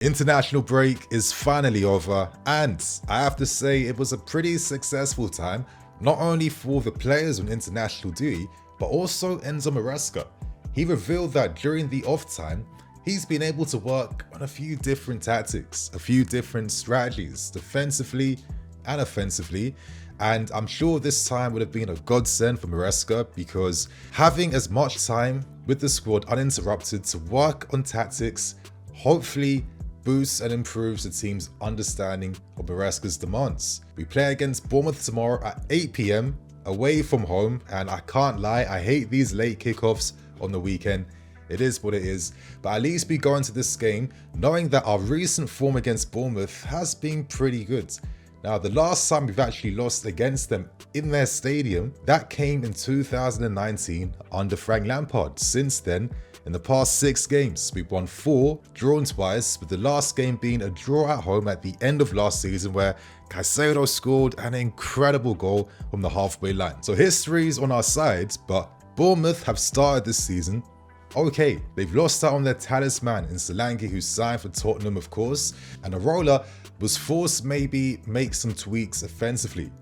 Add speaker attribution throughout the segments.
Speaker 1: International break is finally over, and I have to say it was a pretty successful time, not only for the players on international duty, but also Enzo Maresca. He revealed that during the off time, he's been able to work on a few different tactics, a few different strategies, defensively and offensively, and I'm sure this time would have been a godsend for Maresca because having as much time with the squad uninterrupted to work on tactics hopefully boosts and improves the team's understanding of Maresca's demands. We play against Bournemouth tomorrow at 8 PM away from home, and I can't lie, I hate these late kickoffs on the weekend. It is what it is, but at least we go into this game knowing that our recent form against Bournemouth has been pretty good. Now, the last time we've actually lost against them in their stadium, that came in 2019 under Frank Lampard. Since then, in the past 6 games, we've won 4, drawn twice, with the last game being a draw at home at the end of last season where Caicedo scored an incredible goal from the halfway line. So history's on our side, but Bournemouth have started this season okay. They've lost out on their talisman in SANCHO, who signed for Tottenham, of course, and Arola was forced to maybe make some tweaks offensively.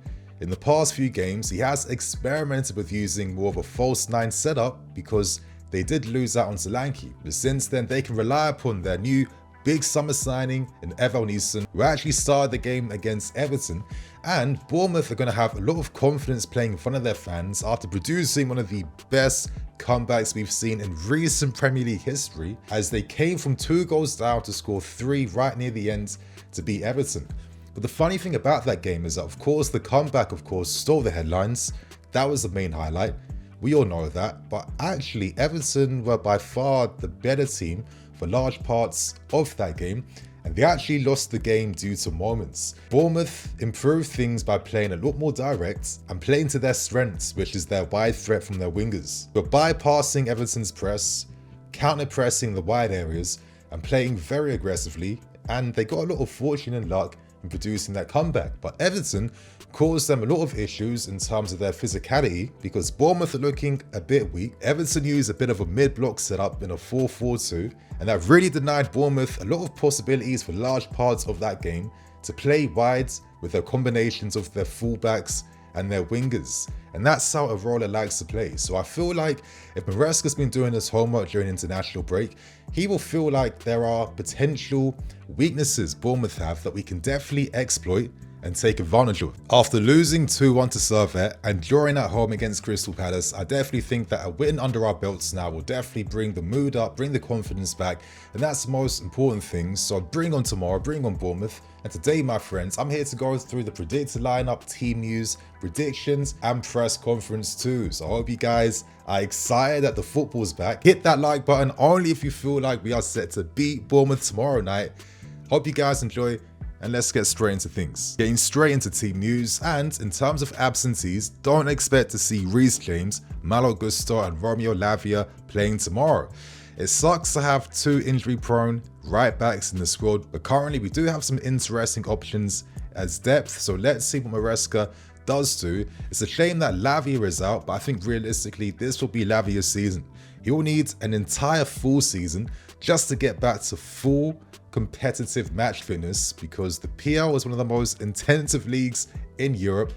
Speaker 1: In the past few games, he has experimented with using more of a false 9 setup because they did lose out on SANCHO, but since then they can rely upon their new big summer signing in Evan Neeson, who actually started the game against Everton, and Bournemouth are going to have a lot of confidence playing in front of their fans after producing one of the best comebacks we've seen in recent Premier League history, as they came from 2 goals down to score 3 right near the end to beat Everton. But the funny thing about that game is that, of course, the comeback, of course, stole the headlines. That was the main highlight. We all know that, but actually Everton were by far the better team for large parts of that game, and they actually lost the game due to moments. Bournemouth improved things by playing a lot more direct and playing to their strengths, which is their wide threat from their wingers. But bypassing Everton's press, counter-pressing the wide areas, and playing very aggressively, and they got a lot of fortune and luck in producing that comeback. But Everton caused them a lot of issues in terms of their physicality because Bournemouth are looking a bit weak. Everton used a bit of a mid-block setup in a 4-4-2, and that really denied Bournemouth a lot of possibilities for large parts of that game to play wide with their combinations of their fullbacks and their wingers. And that's how Arola likes to play. So I feel like if Maresca's been doing his homework during international break, he will feel like there are potential weaknesses Bournemouth have that we can definitely exploit and take advantage of. After losing 2-1 to Servette and drawing at home against Crystal Palace, I definitely think that a win under our belts now will definitely bring the mood up, bring the confidence back, and that's the most important thing. So bring on tomorrow, bring on Bournemouth, and today, my friends, I'm here to go through the predicted lineup, team news, predictions, and press conference too. So I hope you guys are excited that the football's back. Hit that like button only if you feel like we are set to beat Bournemouth tomorrow night. Hope you guys enjoy, and let's get straight into things. Getting straight into team news, and in terms of absentees, don't expect to see Reece James, Malo Gusto, and Romeo Lavia playing tomorrow. It sucks to have 2 injury-prone right backs in the squad, but currently we do have some interesting options as depth, so let's see what Maresca does do. It's a shame that Lavia is out, but I think realistically this will be Lavia's season. He will need an entire full season just to get back to full competitive match fitness because the PL is one of the most intensive leagues in Europe,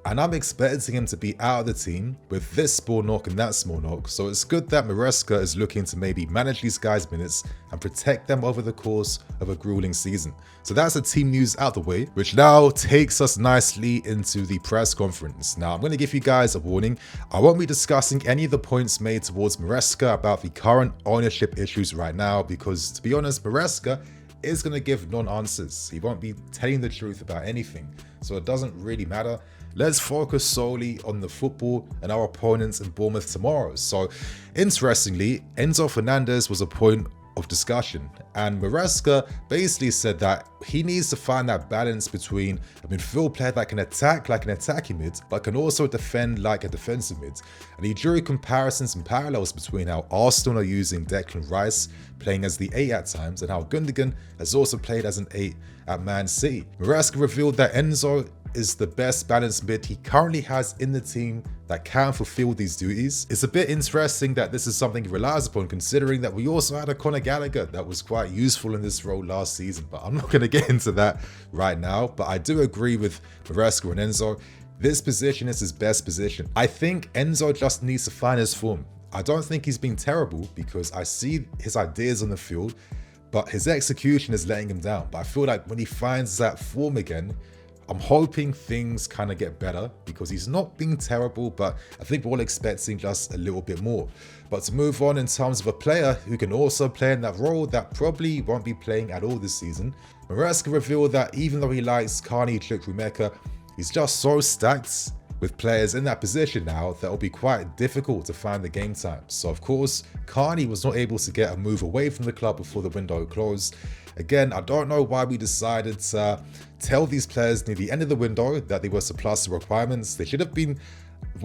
Speaker 1: and I'm expecting him to be out of the team with this small knock and that small knock. So it's good that Maresca is looking to maybe manage these guys' minutes and protect them over the course of a grueling season. So that's the team news out the way, which now takes us nicely into the press conference. Now, I'm going to give you guys a warning. I won't be discussing any of the points made towards Maresca about the current ownership issues right now because, to be honest, Maresca is going to give non-answers. He won't be telling the truth about anything, so it doesn't really matter. Let's focus solely on the football and our opponents in Bournemouth tomorrow. So, interestingly, Enzo Fernandez was a point of discussion, and Maresca basically said that he needs to find that balance between a midfield player that can attack like an attacking mid, but can also defend like a defensive mid. And he drew comparisons and parallels between how Arsenal are using Declan Rice playing as the 8 at times, and how Gundogan has also played as an 8 at Man City. Maresca revealed that Enzo is the best balanced mid he currently has in the team that can fulfill these duties. It's a bit interesting that this is something he relies upon, considering that we also had a Conor Gallagher that was quite useful in this role last season, but I'm not going to get into that right now. But I do agree with Maresca and Enzo. This position is his best position. I think Enzo just needs to find his form. I don't think he's been terrible because I see his ideas on the field, but his execution is letting him down. But I feel like when he finds that form again, I'm hoping things kind of get better because he's not being terrible, but I think we're all expecting just a little bit more. But to move on in terms of a player who can also play in that role that probably won't be playing at all this season, Maresca revealed that even though he likes Carney Chukwuemeka, he's just so stacked with players in that position now that it'll be quite difficult to find the game time. So of course, Carney was not able to get a move away from the club before the window closed. Again, I don't know why we decided to tell these players near the end of the window that they were surplus to requirements. They should have been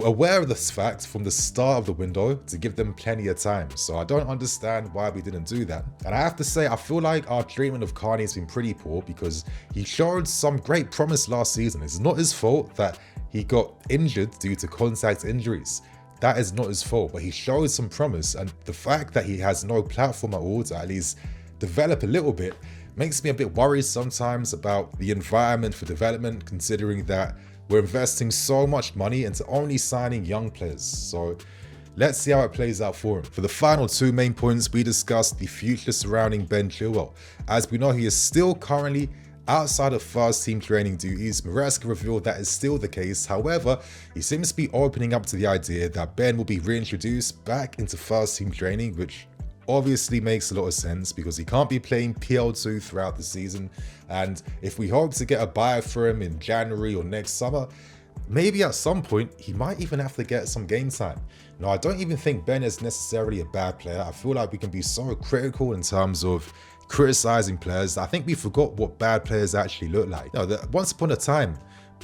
Speaker 1: aware of this fact from the start of the window to give them plenty of time. So I don't understand why we didn't do that. And I have to say, I feel like our treatment of Carney has been pretty poor because he showed some great promise last season. It's not his fault that he got injured due to contact injuries. That is not his fault, but he showed some promise. And the fact that he has no platform at all to at least develop a little bit makes me a bit worried sometimes about the environment for development, considering that we're investing so much money into only signing young players. So let's see how it plays out for him. For the final two main points, we discussed the future surrounding Ben Chilwell. As we know, he is still currently outside of first team training duties. Maresca revealed that is still the case. However, he seems to be opening up to the idea that Ben will be reintroduced back into first team training, which obviously makes a lot of sense because he can't be playing PL2 throughout the season. And if we hope to get a buy for him in January or next summer, maybe at some point he might even have to get some game time. Now, I don't even think Ben is necessarily a bad player. I feel like we can be so critical in terms of criticizing players. I think we forgot what bad players actually look like. Once upon a time,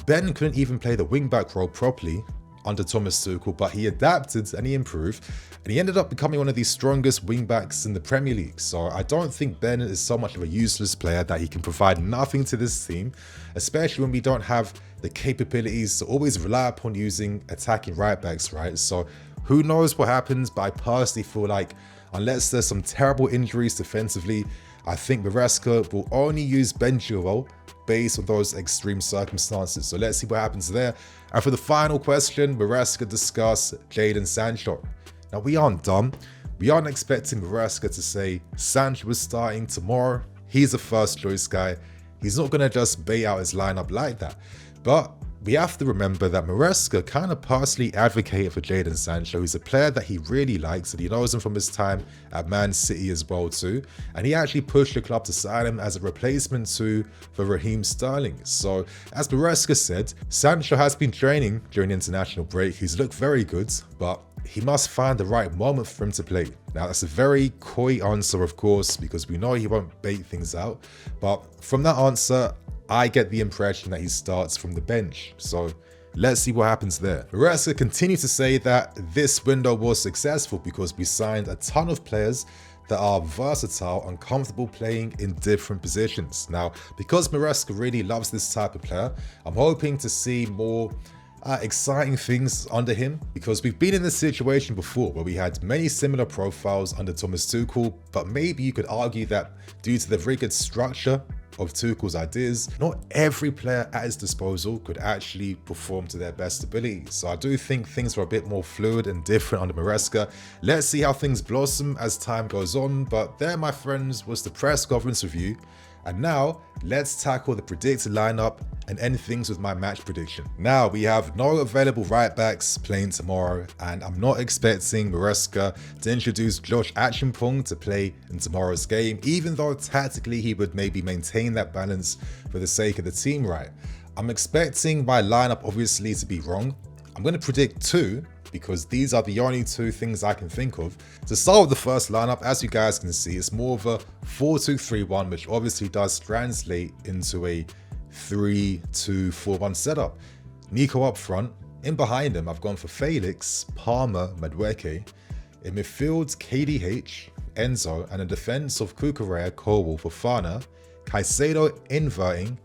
Speaker 1: Ben couldn't even play the wingback role properly under Thomas Tuchel, but he adapted and he improved, and he ended up becoming one of the strongest wingbacks in the Premier League. So I don't think Ben is so much of a useless player that he can provide nothing to this team, especially when we don't have the capabilities to always rely upon using attacking right backs, right? So who knows what happens, but I personally feel like unless there's some terrible injuries defensively, I think Maresca will only use Ben Chilwell based on those extreme circumstances. So let's see what happens there. And for the final question, Maresca discussed Jadon Sancho. Now, we aren't dumb. We aren't expecting Maresca to say Sancho is starting tomorrow. He's a first choice guy. He's not going to just bait out his lineup like that. But we have to remember that Maresca kind of partially advocated for Jadon Sancho. He's a player that he really likes, and he knows him from his time at Man City as well too. And he actually pushed the club to sign him as a replacement for Raheem Sterling. So as Maresca said, Sancho has been training during the international break. He's looked very good, but he must find the right moment for him to play. Now, that's a very coy answer, of course, because we know he won't bait things out. But from that answer, I get the impression that he starts from the bench. So let's see what happens there. Maresca continued to say that this window was successful because we signed a ton of players that are versatile and comfortable playing in different positions. Now, because Maresca really loves this type of player, I'm hoping to see more exciting things under him, because we've been in this situation before where we had many similar profiles under Thomas Tuchel, but maybe you could argue that due to the rigid structure of Tuchel's ideas, not every player at his disposal could actually perform to their best ability. So I do think things were a bit more fluid and different under Maresca. Let's see how things blossom as time goes on. But there, my friends, was the press conference review. And now let's tackle the predicted lineup and end things with my match prediction. Now, we have no available right backs playing tomorrow, and I'm not expecting Maresca to introduce Josh Achimpong to play in tomorrow's game, even though tactically he would maybe maintain that balance for the sake of the team, right? I'm expecting my lineup obviously to be wrong. I'm going to predict two, because these are the only two things I can think of. To start with the first lineup, as you guys can see, it's more of a 4-2-3-1, which obviously does translate into a 3-2-4-1 setup. Nico up front. In behind him, I've gone for Felix, Palmer, Madueke. In midfield, KDH, Enzo, and in defense of Cucurella, Colwill, Fofana, Caicedo inverting,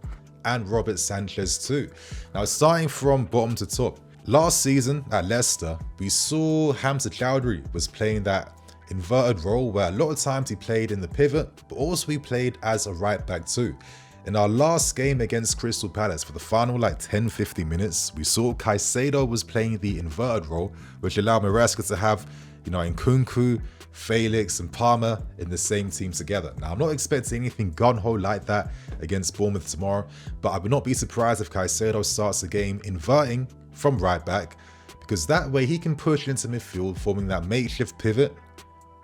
Speaker 1: and Robert Sanchez too. Now, starting from bottom to top, last season at Leicester, we saw Hamza Chowdhury was playing that inverted role where a lot of times he played in the pivot, but also he played as a right back too. In our last game against Crystal Palace, for the final like 10-15 minutes, we saw Caicedo was playing the inverted role, which allowed Maresca to have, Nkunku, Felix and Palmer in the same team together. Now, I'm not expecting anything gun-ho like that against Bournemouth tomorrow, but I would not be surprised if Caicedo starts the game inverting from right back, because that way he can push into midfield, forming that makeshift pivot,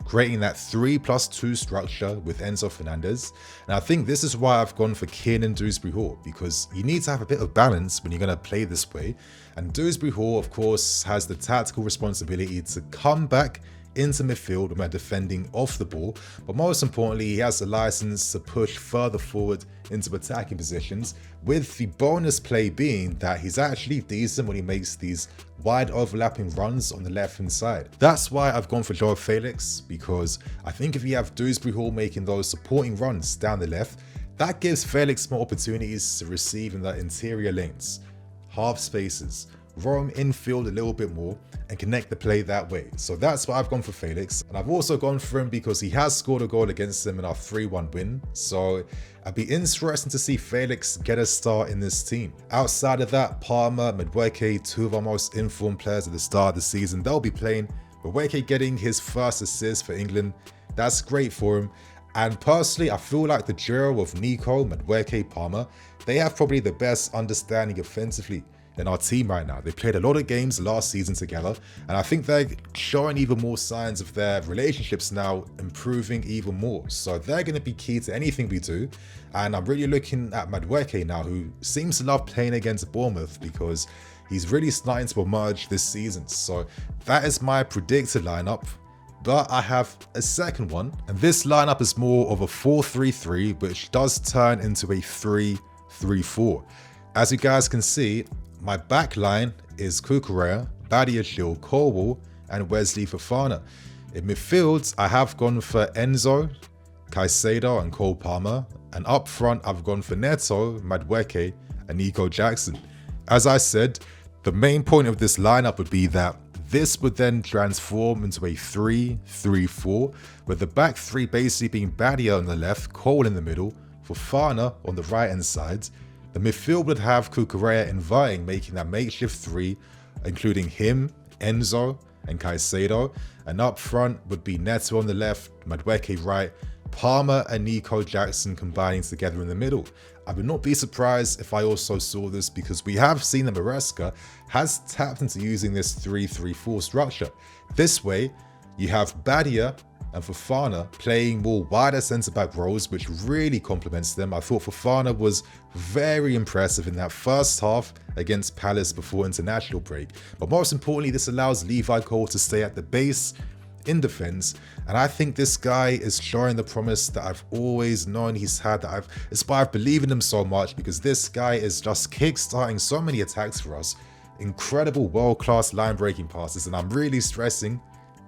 Speaker 1: creating that 3+2 structure with Enzo Fernandez. And I think this is why I've gone for Kiernan Dewsbury-Hall, because you need to have a bit of balance when you're going to play this way. And Dewsbury-Hall, of course, has the tactical responsibility to come back into midfield when we're defending off the ball, but most importantly, he has the license to push further forward into attacking positions, with the bonus play being that he's actually decent when he makes these wide overlapping runs on the left hand side. That's why I've gone for Joao Felix, because I think if you have Dewsbury-Hall making those supporting runs down the left, that gives Felix more opportunities to receive in the interior lanes, half spaces, roam infield a little bit more and connect the play that way. So that's why I've gone for Felix. And I've also gone for him because he has scored a goal against them in our 3-1 win. So it'd be interesting to see Felix get a start in this team. Outside of that, Palmer, Madueke, two of our most informed players at the start of the season, they'll be playing. Madueke getting his first assist for England, that's great for him. And personally, I feel like the duo of Nico, Madueke, Palmer, they have probably the best understanding offensively in our team right now. They played a lot of games last season together, and I think they're showing even more signs of their relationships now improving even more. So they're going to be key to anything we do. And I'm really looking at Madueke now, who seems to love playing against Bournemouth because he's really starting to emerge this season. So that is my predicted lineup. But I have a second one, and this lineup is more of a 4-3-3, which does turn into a 3-3-4. As you guys can see, my back line is Cucurella, Badiashile, Colwill, and Wesley Fofana. In midfield, I have gone for Enzo, Caicedo, and Cole Palmer. And up front, I've gone for Neto, Madueke, and Nico Jackson. As I said, the main point of this lineup would be that this would then transform into a 3-3-4, with the back three basically being Badia on the left, Cole in the middle, Fofana on the right-hand side. The midfield would have Cucurella inverting, making that makeshift three, including him, Enzo, and Caicedo. And up front would be Neto on the left, Madueke right, Palmer and Nico Jackson combining together in the middle. I would not be surprised if I also saw this, because we have seen that Maresca has tapped into using this 3-3-4 structure. This way, you have Badia and Fofana playing more wider centre-back roles, which really complements them. I thought Fofana was very impressive in that first half against Palace before international break. But most importantly, this allows Levi Cole to stay at the base in defense, and I think this guy is showing the promise that I've always known he's had, that I've believed in him so much, because this guy is just kick-starting so many attacks for us. Incredible world-class line-breaking passes, and I'm really stressing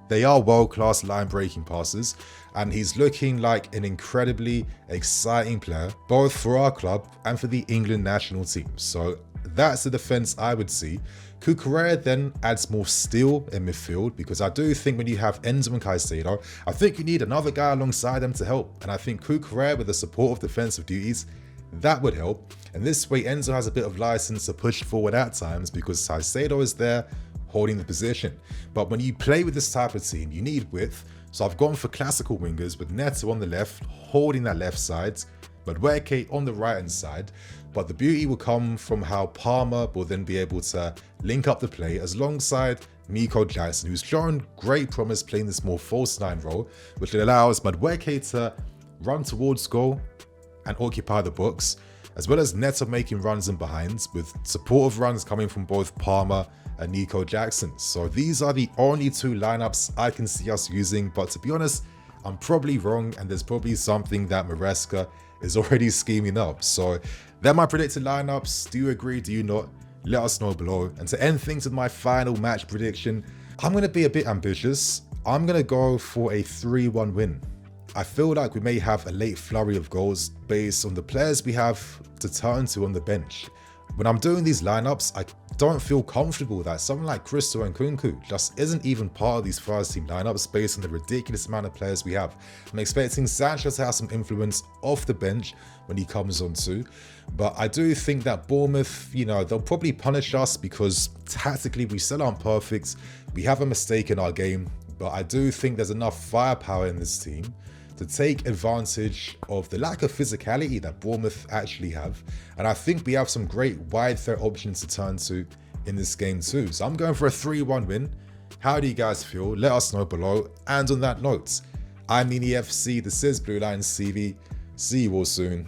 Speaker 1: they are world-class line-breaking passes, and he's looking like an incredibly exciting player, both for our club and for the England national team. So that's the defense I would see. Cucurella then adds more steel in midfield, because I do think when you have Enzo and Caicedo, I think you need another guy alongside them to help. And I think Cucurella with the support of defensive duties, that would help. And this way Enzo has a bit of license to push forward at times, because Caicedo is there holding the position. But when you play with this type of team, you need width. So I've gone for classical wingers with Neto on the left, holding that left side, Madueke on the right hand side. But the beauty will come from how Palmer will then be able to link up the play alongside Nico Jackson, who's shown great promise playing this more false nine role, which allows Madueke to run towards goal and occupy the box, as well as Neto making runs in behind, with supportive runs coming from both Palmer and Nico Jackson. So these are the only two lineups I can see us using, but to be honest, I'm probably wrong, and there's probably something that Maresca is already scheming up. So they're my predicted lineups. Do you agree? Do you not? Let us know below. And to end things with my final match prediction, I'm going to be a bit ambitious. I'm going to go for a 3-1 win. I feel like we may have a late flurry of goals based on the players we have to turn to on the bench. When I'm doing these lineups, I don't feel comfortable that someone like Crystal and Kunku just isn't even part of these first team lineups based on the ridiculous amount of players we have. I'm expecting SANCHO to have some influence off the bench when he comes on too. But I do think that Bournemouth, they'll probably punish us because tactically we still aren't perfect. We have a mistake in our game, but I do think there's enough firepower in this team to take advantage of the lack of physicality that Bournemouth actually have. And I think we have some great wide threat options to turn to in this game too. So I'm going for a 3-1 win. How do you guys feel? Let us know below. And on that note, I'm EFC, this is Blue Lions TV. See you all soon.